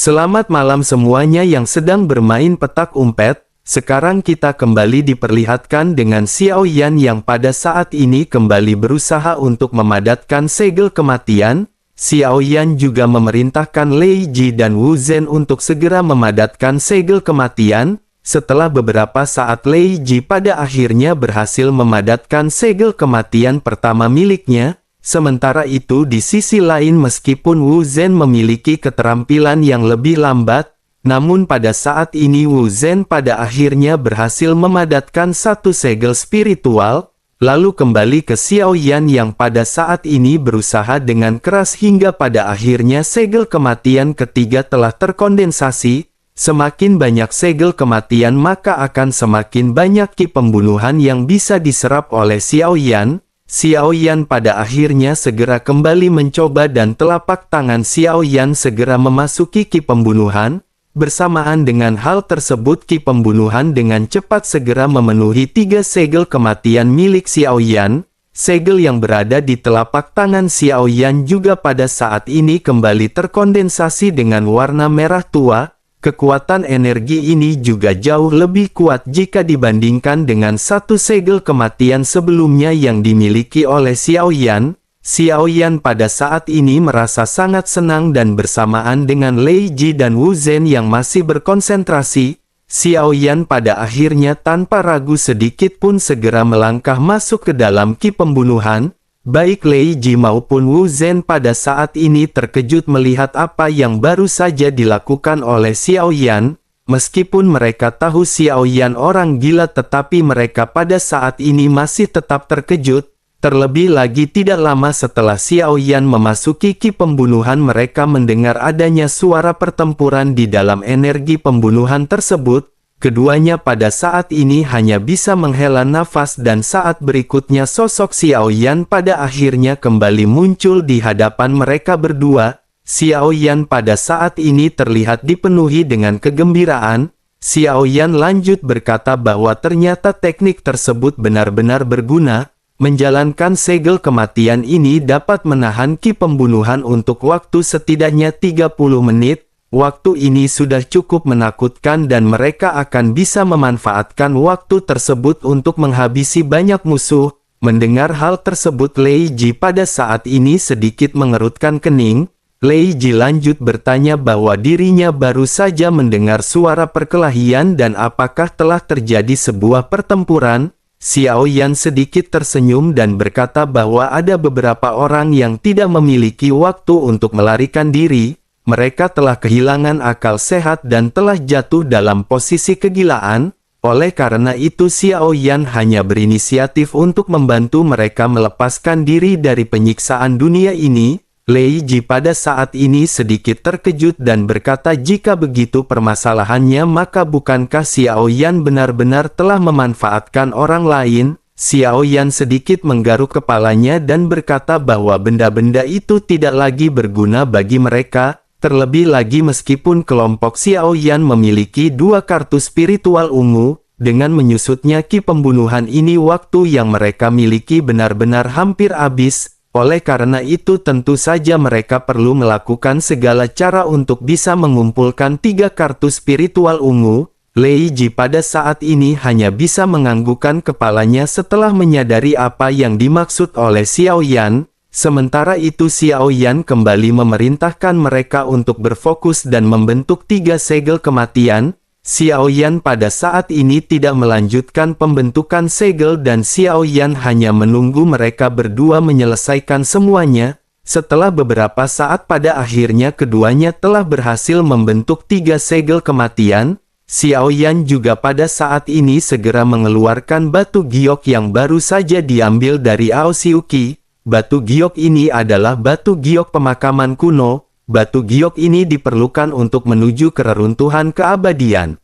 Selamat malam semuanya yang sedang bermain petak umpet. Sekarang kita kembali diperlihatkan dengan Xiao Yan yang pada saat ini kembali berusaha untuk memadatkan segel kematian. Xiao Yan juga memerintahkan Lei Ji dan Wu Zhen untuk segera memadatkan segel kematian. Setelah beberapa saat Lei Ji pada akhirnya berhasil memadatkan segel kematian pertama miliknya. Sementara itu di sisi lain meskipun Wu Zhen memiliki keterampilan yang lebih lambat, namun pada saat ini Wu Zhen pada akhirnya berhasil memadatkan satu segel spiritual, lalu kembali ke Xiao Yan yang pada saat ini berusaha dengan keras hingga pada akhirnya segel kematian ketiga telah terkondensasi. Semakin banyak segel kematian maka akan semakin banyak ki pembunuhan yang bisa diserap oleh Xiao Yan. Xiao Yan pada akhirnya segera kembali mencoba dan telapak tangan Xiao Yan segera memasuki ki pembunuhan. Bersamaan dengan hal tersebut ki pembunuhan dengan cepat segera memenuhi 3 segel kematian milik Xiao Yan. Segel yang berada di telapak tangan Xiao Yan juga pada saat ini kembali terkondensasi dengan warna merah tua. Kekuatan energi ini juga jauh lebih kuat jika dibandingkan dengan satu segel kematian sebelumnya yang dimiliki oleh Xiao Yan. Xiao Yan pada saat ini merasa sangat senang dan bersamaan dengan Lei Ji dan Wu Zhen yang masih berkonsentrasi, Xiao Yan pada akhirnya tanpa ragu sedikit pun segera melangkah masuk ke dalam ki pembunuhan. Baik Lei Ji maupun Wu Zhen pada saat ini terkejut melihat apa yang baru saja dilakukan oleh Xiao Yan. Meskipun mereka tahu Xiao Yan orang gila tetapi mereka pada saat ini masih tetap terkejut. Terlebih lagi tidak lama setelah Xiao Yan memasuki ki pembunuhan mereka mendengar adanya suara pertempuran di dalam energi pembunuhan tersebut. Keduanya pada saat ini hanya bisa menghela nafas dan saat berikutnya sosok Xiao Yan pada akhirnya kembali muncul di hadapan mereka berdua. Xiao Yan pada saat ini terlihat dipenuhi dengan kegembiraan. Xiao Yan lanjut berkata bahwa ternyata teknik tersebut benar-benar berguna. Menjalankan segel kematian ini dapat menahan ki pembunuhan untuk waktu setidaknya 30 menit. Waktu ini sudah cukup menakutkan dan mereka akan bisa memanfaatkan waktu tersebut untuk menghabisi banyak musuh. Mendengar hal tersebut Lei Ji pada saat ini sedikit mengerutkan kening. Lei Ji lanjut bertanya bahwa dirinya baru saja mendengar suara perkelahian dan apakah telah terjadi sebuah pertempuran. Xiao Yan sedikit tersenyum dan berkata bahwa ada beberapa orang yang tidak memiliki waktu untuk melarikan diri. Mereka telah kehilangan akal sehat dan telah jatuh dalam posisi kegilaan. Oleh karena itu Xiao Yan hanya berinisiatif untuk membantu mereka melepaskan diri dari penyiksaan dunia ini. Lei Ji pada saat ini sedikit terkejut dan berkata jika begitu permasalahannya maka bukankah Xiao Yan benar-benar telah memanfaatkan orang lain? Xiao Yan sedikit menggaruk kepalanya dan berkata bahwa benda-benda itu tidak lagi berguna bagi mereka. Terlebih lagi meskipun kelompok Xiao Yan memiliki 2 kartu spiritual ungu, dengan menyusutnya ki pembunuhan ini waktu yang mereka miliki benar-benar hampir habis. Oleh karena itu tentu saja mereka perlu melakukan segala cara untuk bisa mengumpulkan 3 kartu spiritual ungu. Lei Ji pada saat ini hanya bisa menganggukkan kepalanya setelah menyadari apa yang dimaksud oleh Xiao Yan. Sementara itu Xiao Yan kembali memerintahkan mereka untuk berfokus dan membentuk 3 segel kematian. Xiao Yan pada saat ini tidak melanjutkan pembentukan segel dan Xiao Yan hanya menunggu mereka berdua menyelesaikan semuanya. Setelah beberapa saat pada akhirnya keduanya telah berhasil membentuk 3 segel kematian. Xiao Yan juga pada saat ini segera mengeluarkan batu giok yang baru saja diambil dari Ao Xiuqi. Batu giok ini adalah batu giok pemakaman kuno. Batu giok ini diperlukan untuk menuju ke reruntuhan keabadian.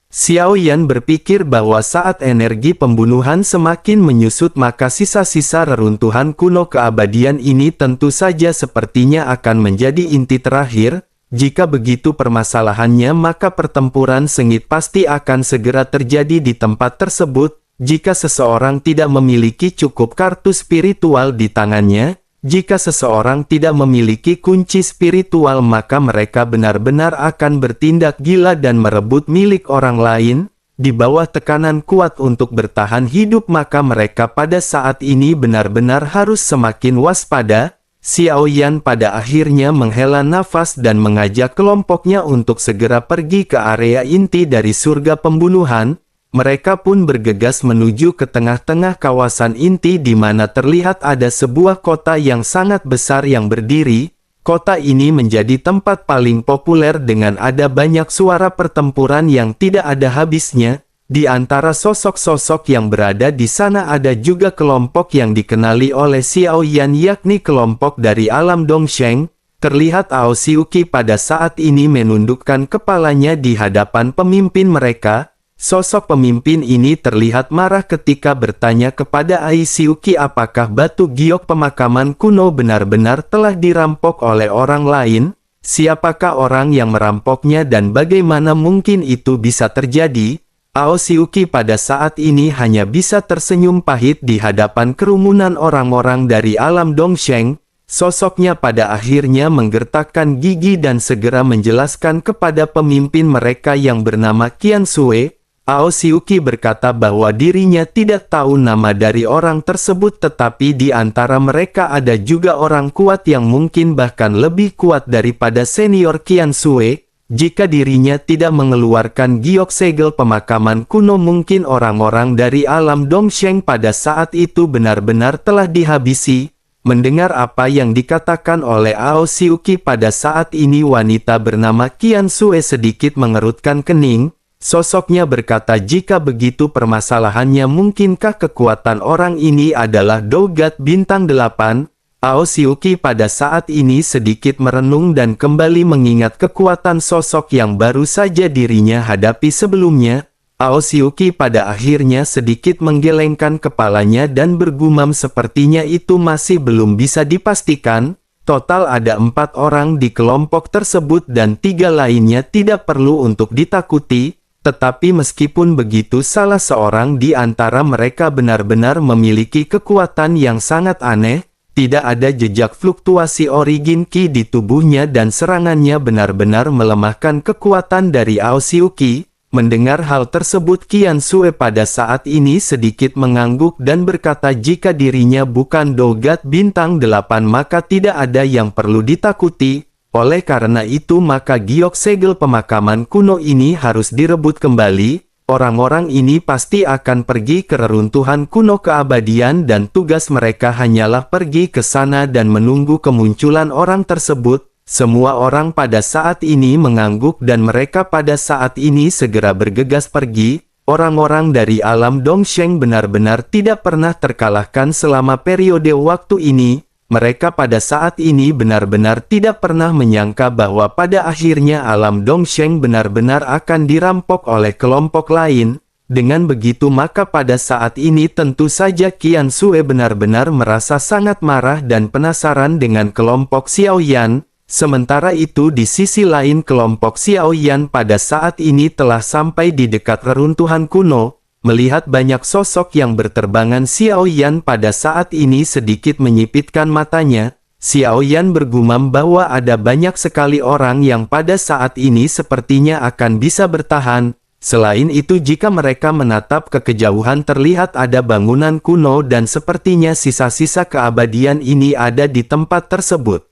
Xiao Yan berpikir bahwa saat energi pembunuhan semakin menyusut maka sisa-sisa reruntuhan kuno keabadian ini tentu saja sepertinya akan menjadi inti terakhir. Jika begitu permasalahannya maka pertempuran sengit pasti akan segera terjadi di tempat tersebut. Jika seseorang tidak memiliki cukup kartu spiritual di tangannya, jika seseorang tidak memiliki kunci spiritual maka mereka benar-benar akan bertindak gila dan merebut milik orang lain. Di bawah tekanan kuat untuk bertahan hidup maka mereka pada saat ini benar-benar harus semakin waspada. Xiao Yan pada akhirnya menghela nafas dan mengajak kelompoknya untuk segera pergi ke area inti dari surga pembunuhan. Mereka pun bergegas menuju ke tengah-tengah kawasan inti di mana terlihat ada sebuah kota yang sangat besar yang berdiri. Kota ini menjadi tempat paling populer dengan ada banyak suara pertempuran yang tidak ada habisnya. Di antara sosok-sosok yang berada di sana ada juga kelompok yang dikenali oleh Xiao Yan yakni kelompok dari alam Dongsheng. Terlihat Ao Siuki pada saat ini menundukkan kepalanya di hadapan pemimpin mereka. Sosok pemimpin ini terlihat marah ketika bertanya kepada Ai Siuki apakah batu giok pemakaman kuno benar-benar telah dirampok oleh orang lain. Siapakah orang yang merampoknya dan bagaimana mungkin itu bisa terjadi? Ao Siuki pada saat ini hanya bisa tersenyum pahit di hadapan kerumunan orang-orang dari alam Dongsheng. Sosoknya pada akhirnya menggertakkan gigi dan segera menjelaskan kepada pemimpin mereka yang bernama Qian Sui. Ao Siuki berkata bahwa dirinya tidak tahu nama dari orang tersebut tetapi di antara mereka ada juga orang kuat yang mungkin bahkan lebih kuat daripada senior Qian Sui. Jika dirinya tidak mengeluarkan giok segel pemakaman kuno mungkin orang-orang dari alam Dongsheng pada saat itu benar-benar telah dihabisi. Mendengar apa yang dikatakan oleh Ao Siuki pada saat ini wanita bernama Qian Sui sedikit mengerutkan kening. Sosoknya berkata jika begitu permasalahannya mungkinkah kekuatan orang ini adalah Dogat Bintang 8? Ao Siuki pada saat ini sedikit merenung dan kembali mengingat kekuatan sosok yang baru saja dirinya hadapi sebelumnya. Ao Siuki pada akhirnya sedikit menggelengkan kepalanya dan bergumam sepertinya itu masih belum bisa dipastikan. Total ada 4 orang di kelompok tersebut dan 3 lainnya tidak perlu untuk ditakuti. Tetapi meskipun begitu salah seorang di antara mereka benar-benar memiliki kekuatan yang sangat aneh. Tidak ada jejak fluktuasi origin Qi di tubuhnya dan serangannya benar-benar melemahkan kekuatan dari Ao Siuki. Mendengar hal tersebut Qian Sui pada saat ini sedikit mengangguk dan berkata jika dirinya bukan Dogat Bintang 8 maka tidak ada yang perlu ditakuti. Oleh karena itu maka giok segel pemakaman kuno ini harus direbut kembali. Orang-orang ini pasti akan pergi ke reruntuhan kuno keabadian dan tugas mereka hanyalah pergi ke sana dan menunggu kemunculan orang tersebut. Semua orang pada saat ini mengangguk dan mereka pada saat ini segera bergegas pergi. Orang-orang dari alam Dongsheng benar-benar tidak pernah terkalahkan selama periode waktu ini. Mereka pada saat ini benar-benar tidak pernah menyangka bahwa pada akhirnya alam Dongsheng benar-benar akan dirampok oleh kelompok lain. Dengan begitu maka pada saat ini tentu saja Qian Sui benar-benar merasa sangat marah dan penasaran dengan kelompok Xiao Yan. Sementara itu di sisi lain kelompok Xiao Yan pada saat ini telah sampai di dekat reruntuhan kuno. Melihat banyak sosok yang berterbangan Xiao Yan pada saat ini sedikit menyipitkan matanya. Xiao Yan bergumam bahwa ada banyak sekali orang yang pada saat ini sepertinya akan bisa bertahan. Selain itu jika mereka menatap ke kejauhan terlihat ada bangunan kuno dan sepertinya sisa-sisa keabadian ini ada di tempat tersebut.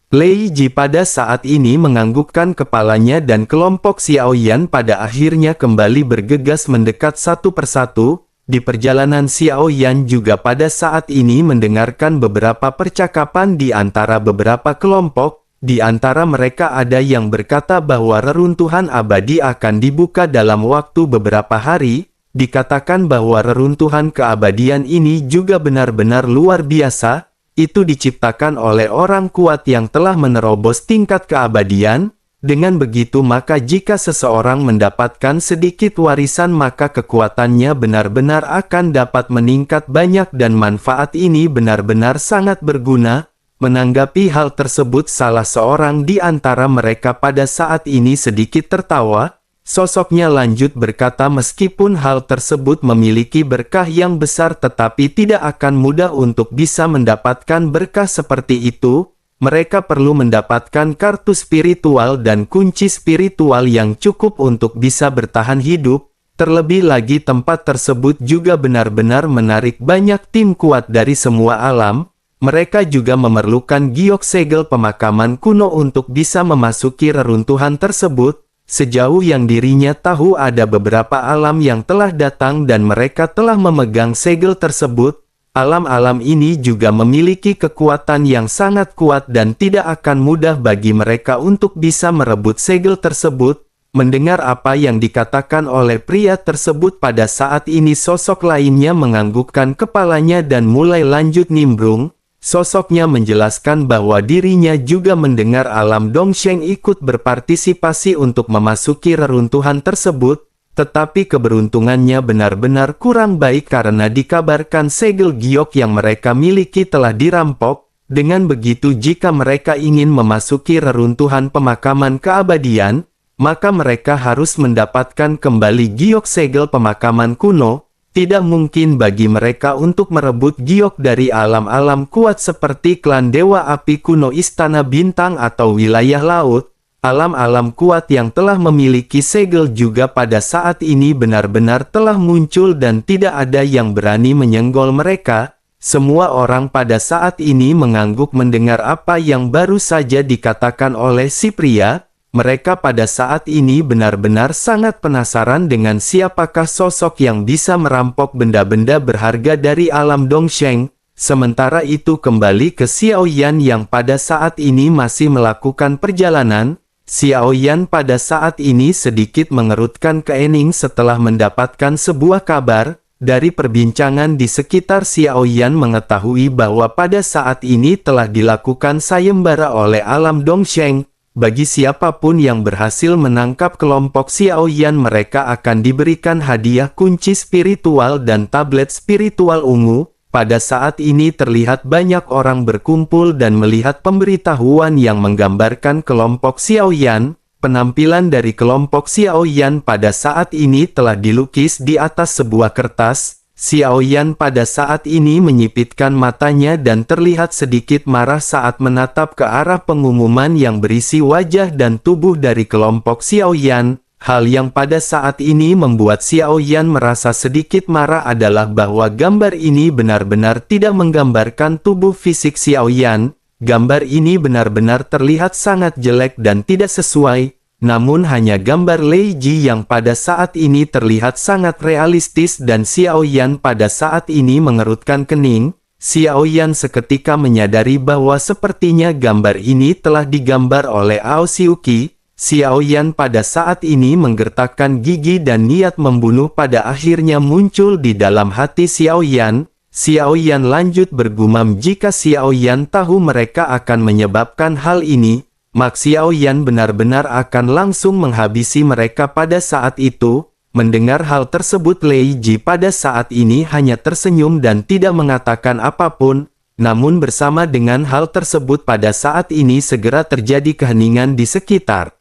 Lei Ji pada saat ini menganggukkan kepalanya dan kelompok Xiao Yan pada akhirnya kembali bergegas mendekat satu persatu. Di perjalanan Xiao Yan juga pada saat ini mendengarkan beberapa percakapan di antara beberapa kelompok. Di antara mereka ada yang berkata bahwa reruntuhan abadi akan dibuka dalam waktu beberapa hari. Dikatakan bahwa reruntuhan keabadian ini juga benar-benar luar biasa. Itu diciptakan oleh orang kuat yang telah menerobos tingkat keabadian. Dengan begitu maka jika seseorang mendapatkan sedikit warisan maka kekuatannya benar-benar akan dapat meningkat banyak dan manfaat ini benar-benar sangat berguna. Menanggapi hal tersebut salah seorang di antara mereka pada saat ini sedikit tertawa. Sosoknya lanjut berkata meskipun hal tersebut memiliki berkah yang besar tetapi tidak akan mudah untuk bisa mendapatkan berkah seperti itu, mereka perlu mendapatkan kartu spiritual dan kunci spiritual yang cukup untuk bisa bertahan hidup. Terlebih lagi tempat tersebut juga benar-benar menarik banyak tim kuat dari semua alam. Mereka juga memerlukan giok segel pemakaman kuno untuk bisa memasuki reruntuhan tersebut. Sejauh yang dirinya tahu ada beberapa alam yang telah datang dan mereka telah memegang segel tersebut. Alam-alam ini juga memiliki kekuatan yang sangat kuat dan tidak akan mudah bagi mereka untuk bisa merebut segel tersebut. Mendengar apa yang dikatakan oleh pria tersebut pada saat ini sosok lainnya menganggukkan kepalanya dan mulai lanjut nimbrung. Sosoknya menjelaskan bahwa dirinya juga mendengar alam Dongsheng ikut berpartisipasi untuk memasuki reruntuhan tersebut, tetapi keberuntungannya benar-benar kurang baik karena dikabarkan segel giok yang mereka miliki telah dirampok. Dengan begitu jika mereka ingin memasuki reruntuhan pemakaman keabadian, maka mereka harus mendapatkan kembali giok segel pemakaman kuno. Tidak mungkin bagi mereka untuk merebut giok dari alam-alam kuat seperti klan Dewa Api kuno Istana Bintang atau wilayah laut. Alam-alam kuat yang telah memiliki segel juga pada saat ini benar-benar telah muncul dan tidak ada yang berani menyenggol mereka. Semua orang pada saat ini mengangguk mendengar apa yang baru saja dikatakan oleh si pria. Mereka pada saat ini benar-benar sangat penasaran dengan siapakah sosok yang bisa merampok benda-benda berharga dari alam Dongsheng. Sementara itu kembali ke Xiao Yan yang pada saat ini masih melakukan perjalanan. Xiao Yan pada saat ini sedikit mengerutkan kening setelah mendapatkan sebuah kabar. Dari perbincangan di sekitar Xiao Yan mengetahui bahwa pada saat ini telah dilakukan sayembara oleh alam Dongsheng. Bagi siapapun yang berhasil menangkap kelompok Xiao Yan mereka akan diberikan hadiah kunci spiritual dan tablet spiritual ungu. Pada saat ini terlihat banyak orang berkumpul dan melihat pemberitahuan yang menggambarkan kelompok Xiao Yan. Penampilan dari kelompok Xiao Yan pada saat ini telah dilukis di atas sebuah kertas. Xiao Yan pada saat ini menyipitkan matanya dan terlihat sedikit marah saat menatap ke arah pengumuman yang berisi wajah dan tubuh dari kelompok Xiao Yan. Hal yang pada saat ini membuat Xiao Yan merasa sedikit marah adalah bahwa gambar ini benar-benar tidak menggambarkan tubuh fisik Xiao Yan. Gambar ini benar-benar terlihat sangat jelek dan tidak sesuai. Namun hanya gambar Lei Ji yang pada saat ini terlihat sangat realistis dan Xiao Yan pada saat ini mengerutkan kening. Xiao Yan seketika menyadari bahwa sepertinya gambar ini telah digambar oleh Ao Xiuqi. Xiao Yan pada saat ini menggertakkan gigi dan niat membunuh pada akhirnya muncul di dalam hati Xiao Yan. Xiao Yan lanjut bergumam jika Xiao Yan tahu mereka akan menyebabkan hal ini. Mak Xiao Yan benar-benar akan langsung menghabisi mereka pada saat itu. Mendengar hal tersebut Lei Ji pada saat ini hanya tersenyum dan tidak mengatakan apapun. Namun bersama dengan hal tersebut pada saat ini segera terjadi keheningan di sekitar.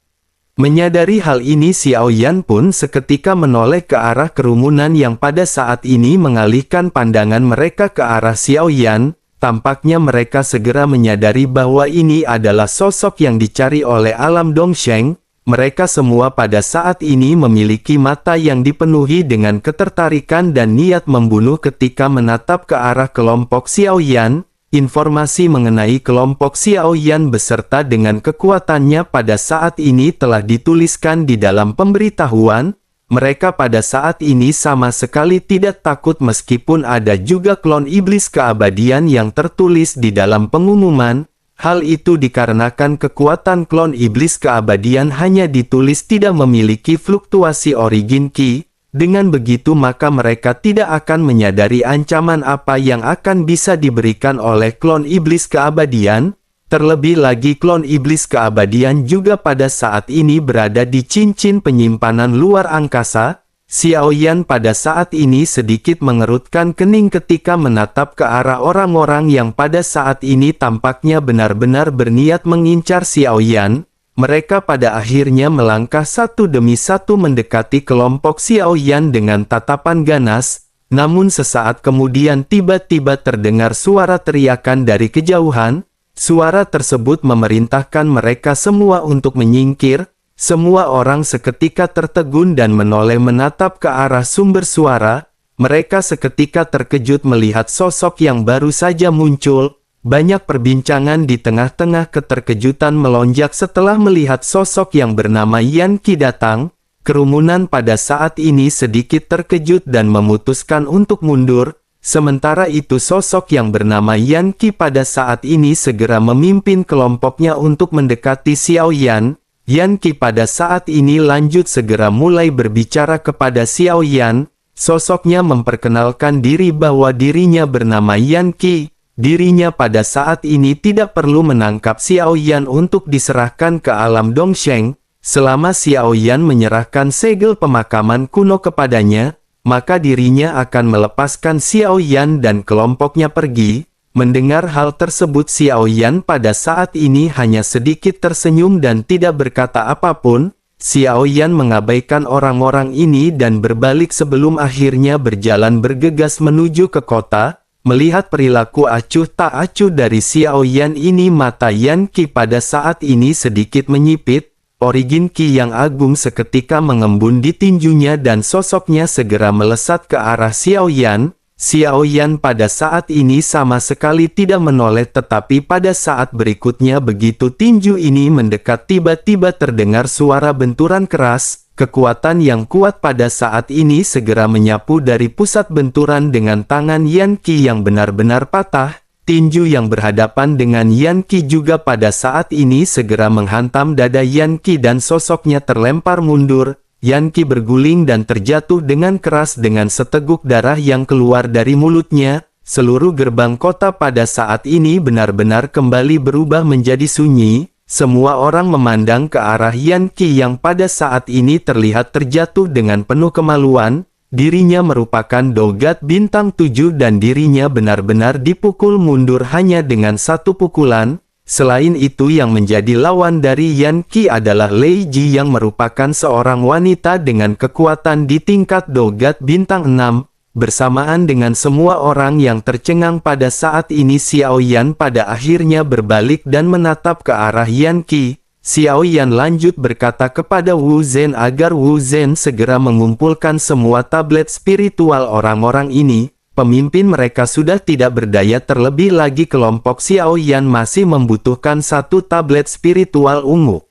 Menyadari hal ini Xiao Yan pun seketika menoleh ke arah kerumunan yang pada saat ini mengalihkan pandangan mereka ke arah Xiao Yan. Tampaknya mereka segera menyadari bahwa ini adalah sosok yang dicari oleh alam Dongsheng. Mereka semua pada saat ini memiliki mata yang dipenuhi dengan ketertarikan dan niat membunuh ketika menatap ke arah kelompok Xiao Yan. Informasi mengenai kelompok Xiao Yan beserta dengan kekuatannya pada saat ini telah dituliskan di dalam pemberitahuan. Mereka pada saat ini sama sekali tidak takut meskipun ada juga klon iblis keabadian yang tertulis di dalam pengumuman. Hal itu dikarenakan kekuatan klon iblis keabadian hanya ditulis tidak memiliki fluktuasi origin ki. Dengan begitu maka mereka tidak akan menyadari ancaman apa yang akan bisa diberikan oleh klon iblis keabadian. Terlebih lagi klon iblis keabadian juga pada saat ini berada di cincin penyimpanan luar angkasa. Xiao Yan pada saat ini sedikit mengerutkan kening ketika menatap ke arah orang-orang yang pada saat ini tampaknya benar-benar berniat mengincar Xiao Yan. mereka pada akhirnya melangkah satu demi satu mendekati kelompok Xiao Yan dengan tatapan ganas, namun sesaat kemudian tiba-tiba terdengar suara teriakan dari kejauhan. Suara tersebut memerintahkan mereka semua untuk menyingkir. Semua orang seketika tertegun dan menoleh menatap ke arah sumber suara. Mereka seketika terkejut melihat sosok yang baru saja muncul. Banyak perbincangan di tengah-tengah keterkejutan melonjak setelah melihat sosok yang bernama Yan Qi datang. Kerumunan pada saat ini sedikit terkejut dan memutuskan untuk mundur. Sementara itu sosok yang bernama Yan Qi pada saat ini segera memimpin kelompoknya untuk mendekati Xiao Yan. Yan Qi pada saat ini lanjut segera mulai berbicara kepada Xiao Yan. Sosoknya memperkenalkan diri bahwa dirinya bernama Yan Qi. Dirinya pada saat ini tidak perlu menangkap Xiao Yan untuk diserahkan ke alam Dongsheng. Selama Xiao Yan menyerahkan segel pemakaman kuno kepadanya, maka dirinya akan melepaskan Xiao Yan dan kelompoknya pergi. Mendengar hal tersebut Xiao Yan pada saat ini hanya sedikit tersenyum dan tidak berkata apapun. Xiao Yan mengabaikan orang-orang ini dan berbalik sebelum akhirnya berjalan bergegas menuju ke kota. Melihat perilaku acuh tak acuh dari Xiao Yan ini, mata Yan Qi pada saat ini sedikit menyipit. Origin Qi yang agung seketika mengembun di tinjunya dan sosoknya segera melesat ke arah Xiao Yan. Xiao Yan pada saat ini sama sekali tidak menoleh, tetapi pada saat berikutnya begitu tinju ini mendekat tiba-tiba terdengar suara benturan keras. Kekuatan yang kuat pada saat ini segera menyapu dari pusat benturan dengan tangan Yan Qi yang benar-benar patah. Tinju yang berhadapan dengan Yan Qi juga pada saat ini segera menghantam dada Yan Qi dan sosoknya terlempar mundur. Yan Qi berguling dan terjatuh dengan keras dengan seteguk darah yang keluar dari mulutnya. Seluruh gerbang kota pada saat ini benar-benar kembali berubah menjadi sunyi. Semua orang memandang ke arah Yan Qi yang pada saat ini terlihat terjatuh dengan penuh kemaluan. Dirinya merupakan dogat bintang 7 dan dirinya benar-benar dipukul mundur hanya dengan satu pukulan. Selain itu yang menjadi lawan dari Yan Qi adalah Lei Ji yang merupakan seorang wanita dengan kekuatan di tingkat dogat bintang 6. Bersamaan dengan semua orang yang tercengang pada saat ini, Xiao Yan pada akhirnya berbalik dan menatap ke arah Yan Qi. Xiao Yan lanjut berkata kepada Wu Zhen agar Wu Zhen segera mengumpulkan semua tablet spiritual orang-orang ini. Pemimpin mereka sudah tidak berdaya, terlebih lagi kelompok Xiao Yan masih membutuhkan satu tablet spiritual ungu.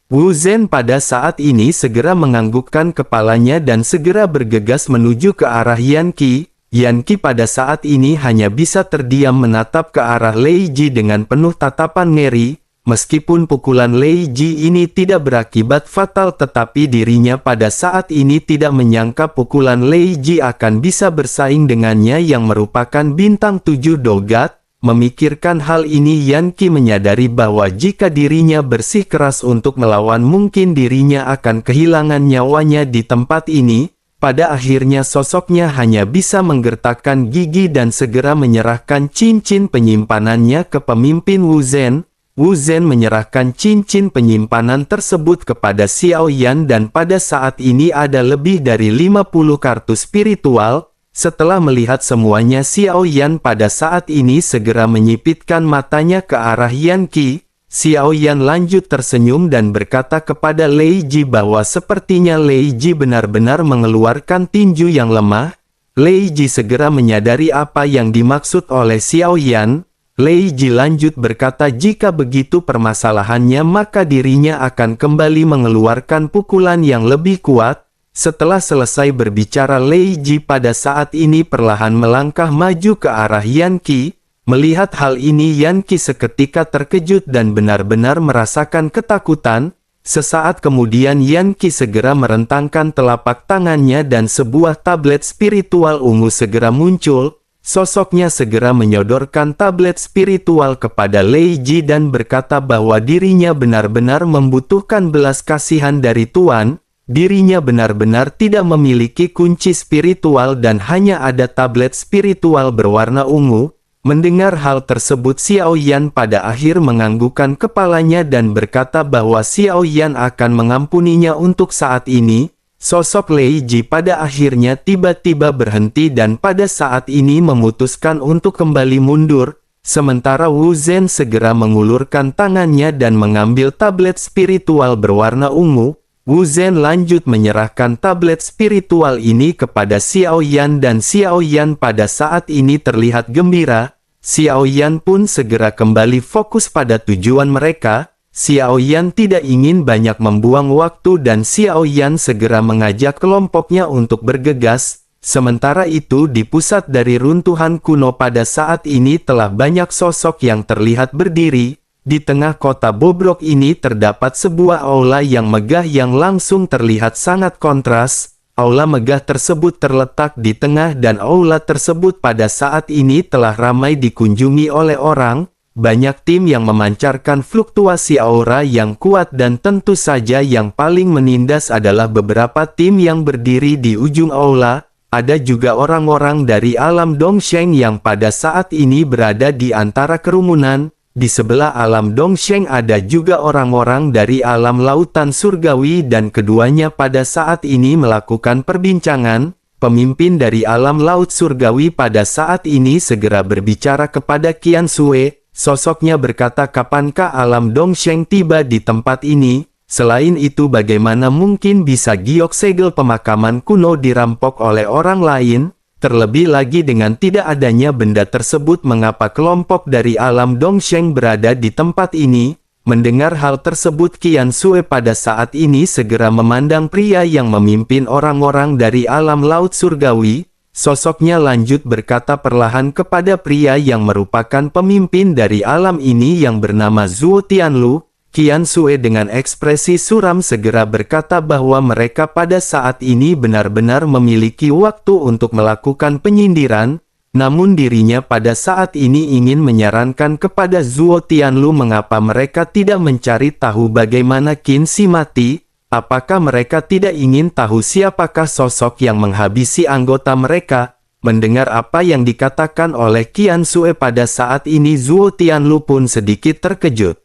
Wu Zhen pada saat ini segera menganggukkan kepalanya dan segera bergegas menuju ke arah Yan Qi. Yan Qi pada saat ini hanya bisa terdiam menatap ke arah Lei Ji dengan penuh tatapan ngeri. Meskipun pukulan Lei Ji ini tidak berakibat fatal, tetapi dirinya pada saat ini tidak menyangka pukulan Lei Ji akan bisa bersaing dengannya yang merupakan bintang 7 dogat. Memikirkan hal ini, Yan Qi menyadari bahwa jika dirinya bersikeras untuk melawan, mungkin dirinya akan kehilangan nyawanya di tempat ini. Pada akhirnya sosoknya hanya bisa menggertakkan gigi dan segera menyerahkan cincin penyimpanannya ke pemimpin Wu Zhen. Wu Zhen menyerahkan cincin penyimpanan tersebut kepada Xiao Yan dan pada saat ini ada lebih dari 50 kartu spiritual. Setelah melihat semuanya, Xiao Yan pada saat ini segera menyipitkan matanya ke arah Yan Qi. Xiao Yan lanjut tersenyum dan berkata kepada Lei Ji bahwa sepertinya Lei Ji benar-benar mengeluarkan tinju yang lemah. Lei Ji segera menyadari apa yang dimaksud oleh Xiao Yan. Lei Ji lanjut berkata jika begitu permasalahannya maka dirinya akan kembali mengeluarkan pukulan yang lebih kuat. Setelah selesai berbicara, Lei Ji pada saat ini perlahan melangkah maju ke arah Yan Qi. Melihat hal ini, Yan Qi seketika terkejut dan benar-benar merasakan ketakutan. Sesaat kemudian Yan Qi segera merentangkan telapak tangannya dan sebuah tablet spiritual ungu segera muncul. Sosoknya segera menyodorkan tablet spiritual kepada Lei Ji dan berkata bahwa dirinya benar-benar membutuhkan belas kasihan dari Tuan. Dirinya benar-benar tidak memiliki kunci spiritual dan hanya ada tablet spiritual berwarna ungu. Mendengar hal tersebut, Xiao Yan pada akhir menganggukkan kepalanya dan berkata bahwa Xiao Yan akan mengampuninya untuk saat ini. Sosok Lei Ji pada akhirnya tiba-tiba berhenti dan pada saat ini memutuskan untuk kembali mundur. Sementara Wu Zhen segera mengulurkan tangannya dan mengambil tablet spiritual berwarna ungu. Wu Zhen lanjut menyerahkan tablet spiritual ini kepada Xiao Yan dan Xiao Yan pada saat ini terlihat gembira. Xiao Yan pun segera kembali fokus pada tujuan mereka. Xiao Yan tidak ingin banyak membuang waktu dan Xiao Yan segera mengajak kelompoknya untuk bergegas. Sementara itu di pusat dari runtuhan kuno pada saat ini telah banyak sosok yang terlihat berdiri. Di tengah kota bobrok ini terdapat sebuah aula yang megah yang langsung terlihat sangat kontras. Aula megah tersebut terletak di tengah dan aula tersebut pada saat ini telah ramai dikunjungi oleh orang. Banyak tim yang memancarkan fluktuasi aura yang kuat dan tentu saja yang paling menindas adalah beberapa tim yang berdiri di ujung aula. Ada juga orang-orang dari alam Dongsheng yang pada saat ini berada di antara kerumunan. Di sebelah alam Dongsheng ada juga orang-orang dari alam lautan surgawi dan keduanya pada saat ini melakukan perbincangan. Pemimpin dari alam laut surgawi pada saat ini segera berbicara kepada Qian Sui. Sosoknya berkata, kapankah alam Dongsheng tiba di tempat ini? Selain itu bagaimana mungkin bisa giok segel pemakaman kuno dirampok oleh orang lain? Terlebih lagi dengan tidak adanya benda tersebut, mengapa kelompok dari alam Dongsheng berada di tempat ini? Mendengar hal tersebut, Qian Sui pada saat ini segera memandang pria yang memimpin orang-orang dari alam laut surgawi. Sosoknya lanjut berkata perlahan kepada pria yang merupakan pemimpin dari alam ini yang bernama Zhuo Tianlu. Qian Sui dengan ekspresi suram segera berkata bahwa mereka pada saat ini benar-benar memiliki waktu untuk melakukan penyindiran, namun dirinya pada saat ini ingin menyarankan kepada Zhuo Tianlu mengapa mereka tidak mencari tahu bagaimana Qin Shi mati. Apakah mereka tidak ingin tahu siapakah sosok yang menghabisi anggota mereka? Mendengar apa yang dikatakan oleh Qian Sui pada saat ini, Zhuo Tianlu pun sedikit terkejut.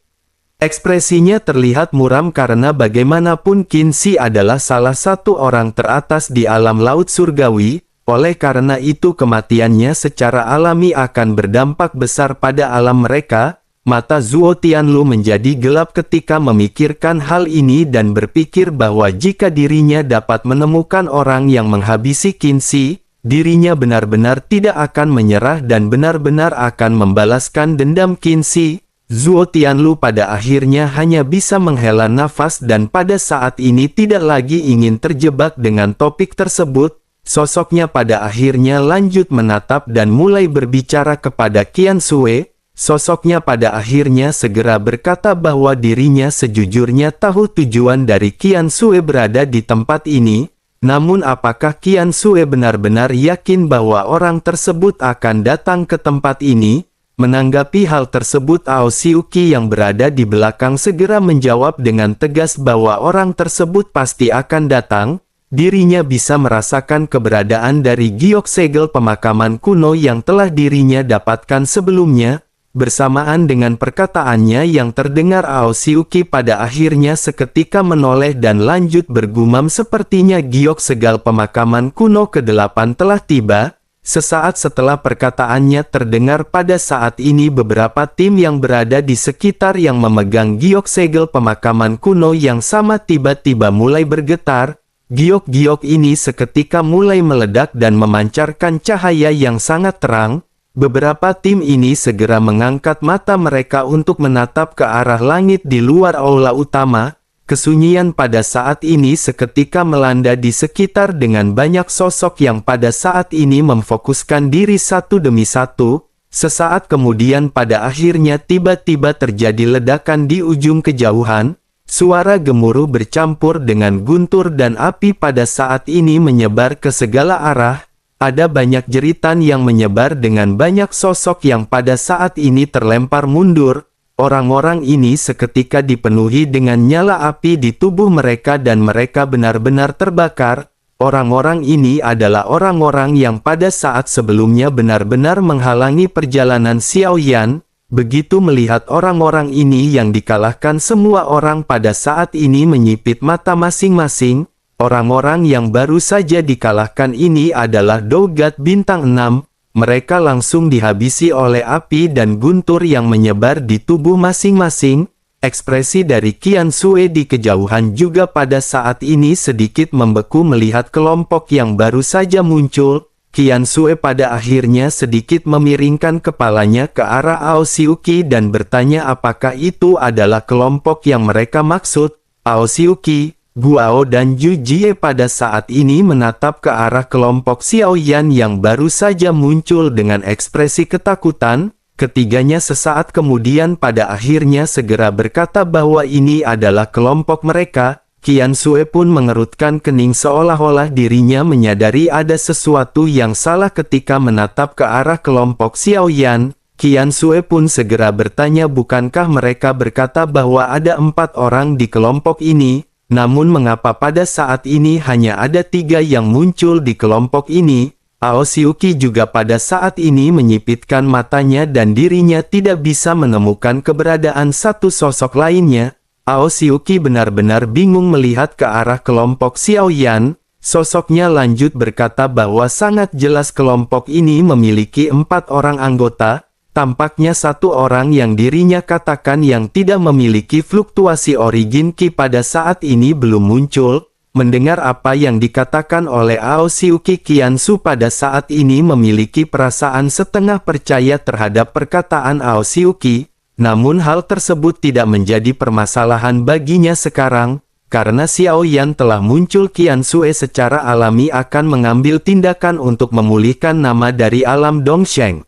Ekspresinya terlihat muram karena bagaimanapun Qin Shi adalah salah satu orang teratas di alam laut surgawi. Oleh karena itu kematiannya secara alami akan berdampak besar pada alam mereka. Mata Zhuo Tianlu menjadi gelap ketika memikirkan hal ini dan berpikir bahwa jika dirinya dapat menemukan orang yang menghabisi Qin Shi, dirinya benar-benar tidak akan menyerah dan benar-benar akan membalaskan dendam Qin Shi. Zhuo Tianlu pada akhirnya hanya bisa menghela nafas dan pada saat ini tidak lagi ingin terjebak dengan topik tersebut. Sosoknya pada akhirnya lanjut menatap dan mulai berbicara kepada Qian Sui. Sosoknya pada akhirnya segera berkata bahwa dirinya sejujurnya tahu tujuan dari Qian Sui berada di tempat ini. Namun apakah Qian Sui benar-benar yakin bahwa orang tersebut akan datang ke tempat ini? Menanggapi hal tersebut, Ao Xiuqi yang berada di belakang segera menjawab dengan tegas bahwa orang tersebut pasti akan datang. Dirinya bisa merasakan keberadaan dari giok segel pemakaman kuno yang telah dirinya dapatkan sebelumnya. Bersamaan dengan perkataannya yang terdengar, Ao Xiuqi pada akhirnya seketika menoleh dan lanjut bergumam sepertinya giok segel pemakaman kuno ke-8 telah tiba. Sesaat setelah perkataannya terdengar pada saat ini beberapa tim yang berada di sekitar yang memegang giok segel pemakaman kuno yang sama tiba-tiba mulai bergetar. Giok-giok ini seketika mulai meledak dan memancarkan cahaya yang sangat terang. Beberapa tim ini segera mengangkat mata mereka untuk menatap ke arah langit di luar aula utama. Kesunyian pada saat ini seketika melanda di sekitar dengan banyak sosok yang pada saat ini memfokuskan diri satu demi satu. Sesaat kemudian pada akhirnya tiba-tiba terjadi ledakan di ujung kejauhan. Suara gemuruh bercampur dengan guntur dan api pada saat ini menyebar ke segala arah. Ada banyak jeritan yang menyebar dengan banyak sosok yang pada saat ini terlempar mundur. Orang-orang ini seketika dipenuhi dengan nyala api di tubuh mereka dan mereka benar-benar terbakar. Orang-orang ini adalah orang-orang yang pada saat sebelumnya benar-benar menghalangi perjalanan Xiao Yan. Begitu melihat orang-orang ini yang dikalahkan, semua orang pada saat ini menyipit mata masing-masing. Orang-orang yang baru saja dikalahkan ini adalah Dogat Bintang 6. Mereka langsung dihabisi oleh api dan guntur yang menyebar di tubuh masing-masing. Ekspresi dari Qian Sui di kejauhan juga pada saat ini sedikit membeku melihat kelompok yang baru saja muncul. Qian Sui pada akhirnya sedikit memiringkan kepalanya ke arah Ao Xiuqi dan bertanya apakah itu adalah kelompok yang mereka maksud. Ao Xiuqi, Guao dan Ju Jie pada saat ini menatap ke arah kelompok Xiao Yan yang baru saja muncul dengan ekspresi ketakutan. Ketiganya sesaat kemudian pada akhirnya segera berkata bahwa ini adalah kelompok mereka. Qian Sui pun mengerutkan kening seolah-olah dirinya menyadari ada sesuatu yang salah ketika menatap ke arah kelompok Xiao Yan. Qian Sui pun segera bertanya bukankah mereka berkata bahwa ada 4 orang di kelompok ini, namun mengapa pada saat ini hanya ada 3 yang muncul di kelompok ini? Ao Xiuqi juga pada saat ini menyipitkan matanya dan dirinya tidak bisa menemukan keberadaan satu sosok lainnya. Ao Xiuqi benar-benar bingung melihat ke arah kelompok Xiao Yan. Sosoknya lanjut berkata bahwa sangat jelas kelompok ini memiliki 4 orang anggota. Tampaknya 1 orang yang dirinya katakan yang tidak memiliki fluktuasi origin Qi pada saat ini belum muncul. Mendengar apa yang dikatakan oleh Ao Xiuqi, Qian Su pada saat ini memiliki perasaan setengah percaya terhadap perkataan Ao Xiuqi. Namun hal tersebut tidak menjadi permasalahan baginya sekarang, karena Xiao Yan telah muncul. Qian Su secara alami akan mengambil tindakan untuk memulihkan nama dari alam Dongsheng.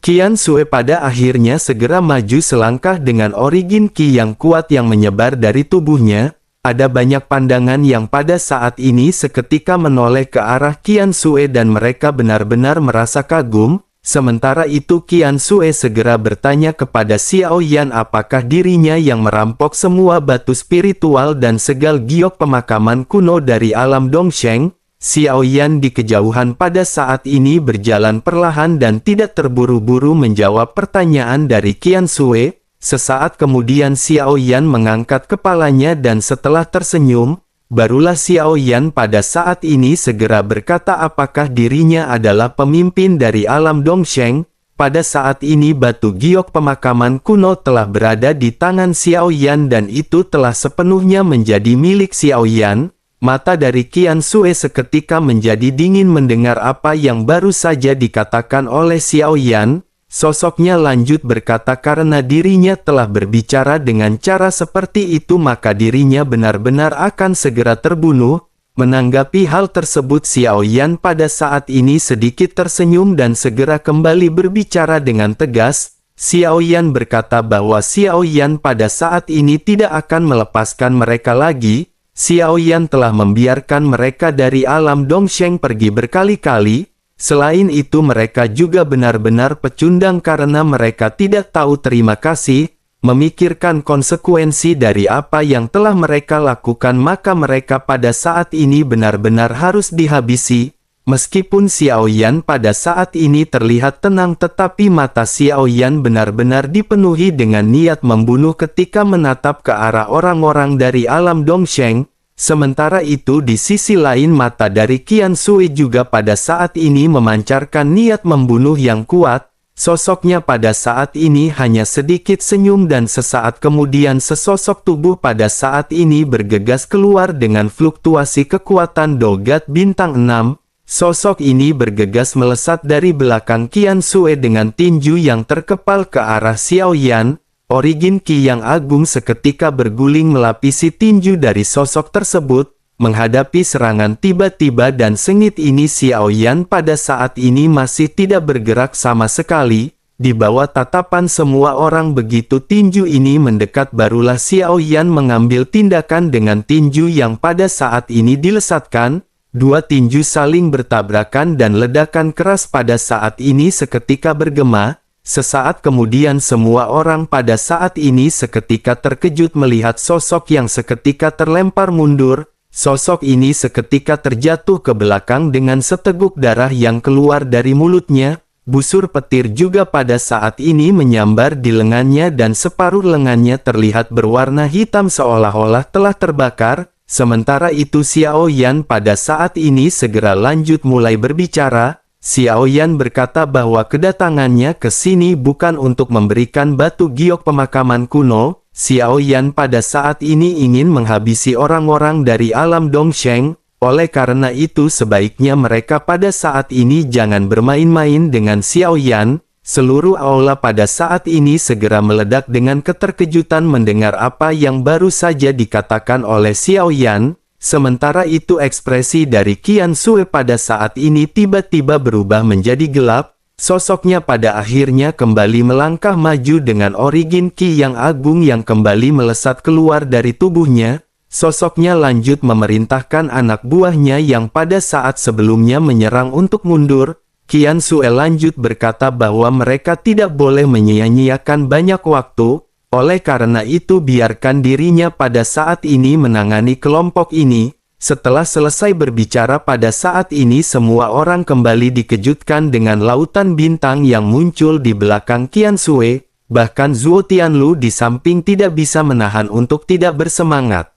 Qian Su pada akhirnya segera maju selangkah dengan origin Qi yang kuat yang menyebar dari tubuhnya. Ada banyak pandangan yang pada saat ini seketika menoleh ke arah Qian Sui dan mereka benar-benar merasa kagum. Sementara itu Qian Sui segera bertanya kepada Xiao Yan apakah dirinya yang merampok semua batu spiritual dan segal giok pemakaman kuno dari alam Dongsheng. Xiao Yan di kejauhan pada saat ini berjalan perlahan dan tidak terburu-buru menjawab pertanyaan dari Qian Sui. Sesaat kemudian Xiao Yan mengangkat kepalanya dan setelah tersenyum, barulah Xiao Yan pada saat ini segera berkata apakah dirinya adalah pemimpin dari alam Dongsheng. Pada saat ini batu giok pemakaman kuno telah berada di tangan Xiao Yan dan itu telah sepenuhnya menjadi milik Xiao Yan. Mata dari Qian Sui seketika menjadi dingin mendengar apa yang baru saja dikatakan oleh Xiao Yan. Sosoknya lanjut berkata karena dirinya telah berbicara dengan cara seperti itu maka dirinya benar-benar akan segera terbunuh. Menanggapi hal tersebut Xiao Yan pada saat ini sedikit tersenyum dan segera kembali berbicara dengan tegas. Xiao Yan berkata bahwa Xiao Yan pada saat ini tidak akan melepaskan mereka lagi. Xiao Yan telah membiarkan mereka dari alam Dongsheng pergi berkali-kali. Selain itu mereka juga benar-benar pecundang karena mereka tidak tahu terima kasih, memikirkan konsekuensi dari apa yang telah mereka lakukan maka mereka pada saat ini benar-benar harus dihabisi. Meskipun Xiao Yan pada saat ini terlihat tenang tetapi mata Xiao Yan benar-benar dipenuhi dengan niat membunuh ketika menatap ke arah orang-orang dari alam Dongsheng. Sementara itu di sisi lain mata dari Qian Sui juga pada saat ini memancarkan niat membunuh yang kuat. Sosoknya pada saat ini hanya sedikit senyum dan sesaat kemudian sesosok tubuh pada saat ini bergegas keluar dengan fluktuasi kekuatan Dogat Bintang 6. Sosok ini bergegas melesat dari belakang Qian Sui dengan tinju yang terkepal ke arah Xiao Yan. Origin Qi yang agung seketika berguling melapisi tinju dari sosok tersebut. Menghadapi serangan tiba-tiba dan sengit ini Xiao Yan pada saat ini masih tidak bergerak sama sekali. Di bawah tatapan semua orang begitu tinju ini mendekat barulah Xiao Yan mengambil tindakan dengan tinju yang pada saat ini dilesatkan. Dua tinju saling bertabrakan dan ledakan keras pada saat ini seketika bergema. Sesaat kemudian semua orang pada saat ini seketika terkejut melihat sosok yang seketika terlempar mundur. Sosok ini seketika terjatuh ke belakang dengan seteguk darah yang keluar dari mulutnya. Busur petir juga pada saat ini menyambar di lengannya dan separuh lengannya terlihat berwarna hitam seolah-olah telah terbakar. Sementara itu Xiao Yan pada saat ini segera lanjut mulai berbicara. Xiao Yan berkata bahwa kedatangannya ke sini bukan untuk memberikan batu giok pemakaman kuno. Xiao Yan pada saat ini ingin menghabisi orang-orang dari alam Dongsheng. Oleh karena itu sebaiknya mereka pada saat ini jangan bermain-main dengan Xiao Yan. Seluruh aula pada saat ini segera meledak dengan keterkejutan mendengar apa yang baru saja dikatakan oleh Xiao Yan. Sementara itu ekspresi dari Qian Sui pada saat ini tiba-tiba berubah menjadi gelap. Sosoknya pada akhirnya kembali melangkah maju dengan origin Qi yang agung yang kembali melesat keluar dari tubuhnya. Sosoknya lanjut memerintahkan anak buahnya yang pada saat sebelumnya menyerang untuk mundur. Qian Sui lanjut berkata bahwa mereka tidak boleh menyia-nyiakan banyak waktu. Oleh karena itu biarkan dirinya pada saat ini menangani kelompok ini. Setelah selesai berbicara pada saat ini semua orang kembali dikejutkan dengan lautan bintang yang muncul di belakang Qian Sui. Bahkan Zhuo Tianlu di samping tidak bisa menahan untuk tidak bersemangat.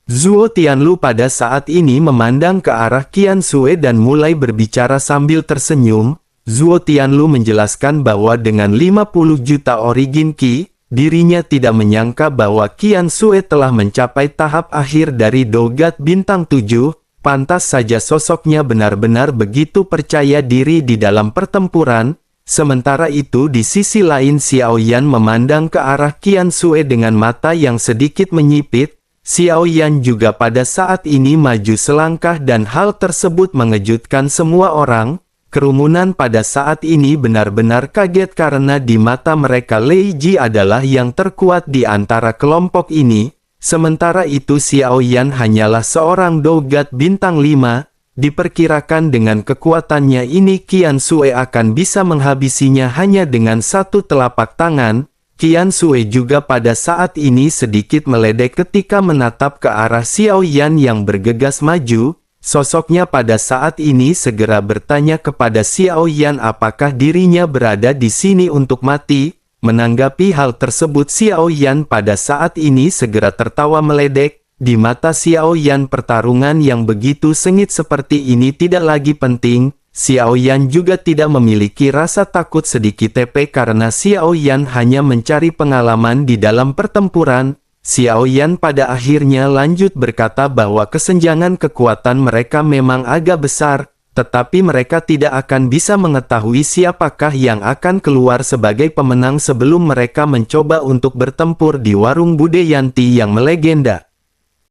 Zhuo Tianlu pada saat ini memandang ke arah Qian Sui dan mulai berbicara sambil tersenyum. Zhuo Tianlu menjelaskan bahwa dengan 50 juta origin Qi, dirinya tidak menyangka bahwa Qian Sui telah mencapai tahap akhir dari Dogat Bintang 7. Pantas saja sosoknya benar-benar begitu percaya diri di dalam pertempuran. Sementara itu di sisi lain Xiao Yan memandang ke arah Qian Sui dengan mata yang sedikit menyipit. Xiao Yan juga pada saat ini maju selangkah dan hal tersebut mengejutkan semua orang. Kerumunan pada saat ini benar-benar kaget karena di mata mereka Lei Ji adalah yang terkuat di antara kelompok ini. Sementara itu Xiao Yan hanyalah seorang Dogat Bintang 5. Diperkirakan dengan kekuatannya ini Qian Sui akan bisa menghabisinya hanya dengan satu telapak tangan. Qian Sui juga pada saat ini sedikit meledek ketika menatap ke arah Xiao Yan yang bergegas maju. Sosoknya pada saat ini segera bertanya kepada Xiao Yan apakah dirinya berada di sini untuk mati. Menanggapi hal tersebut Xiao Yan pada saat ini segera tertawa meledek. Di mata Xiao Yan pertarungan yang begitu sengit seperti ini tidak lagi penting. Xiao Yan juga tidak memiliki rasa takut sedikit karena Xiao Yan hanya mencari pengalaman di dalam pertempuran. Xiao Yan pada akhirnya lanjut berkata bahwa kesenjangan kekuatan mereka memang agak besar, tetapi mereka tidak akan bisa mengetahui siapakah yang akan keluar sebagai pemenang sebelum mereka mencoba untuk bertempur di warung Budeyanti yang melegenda.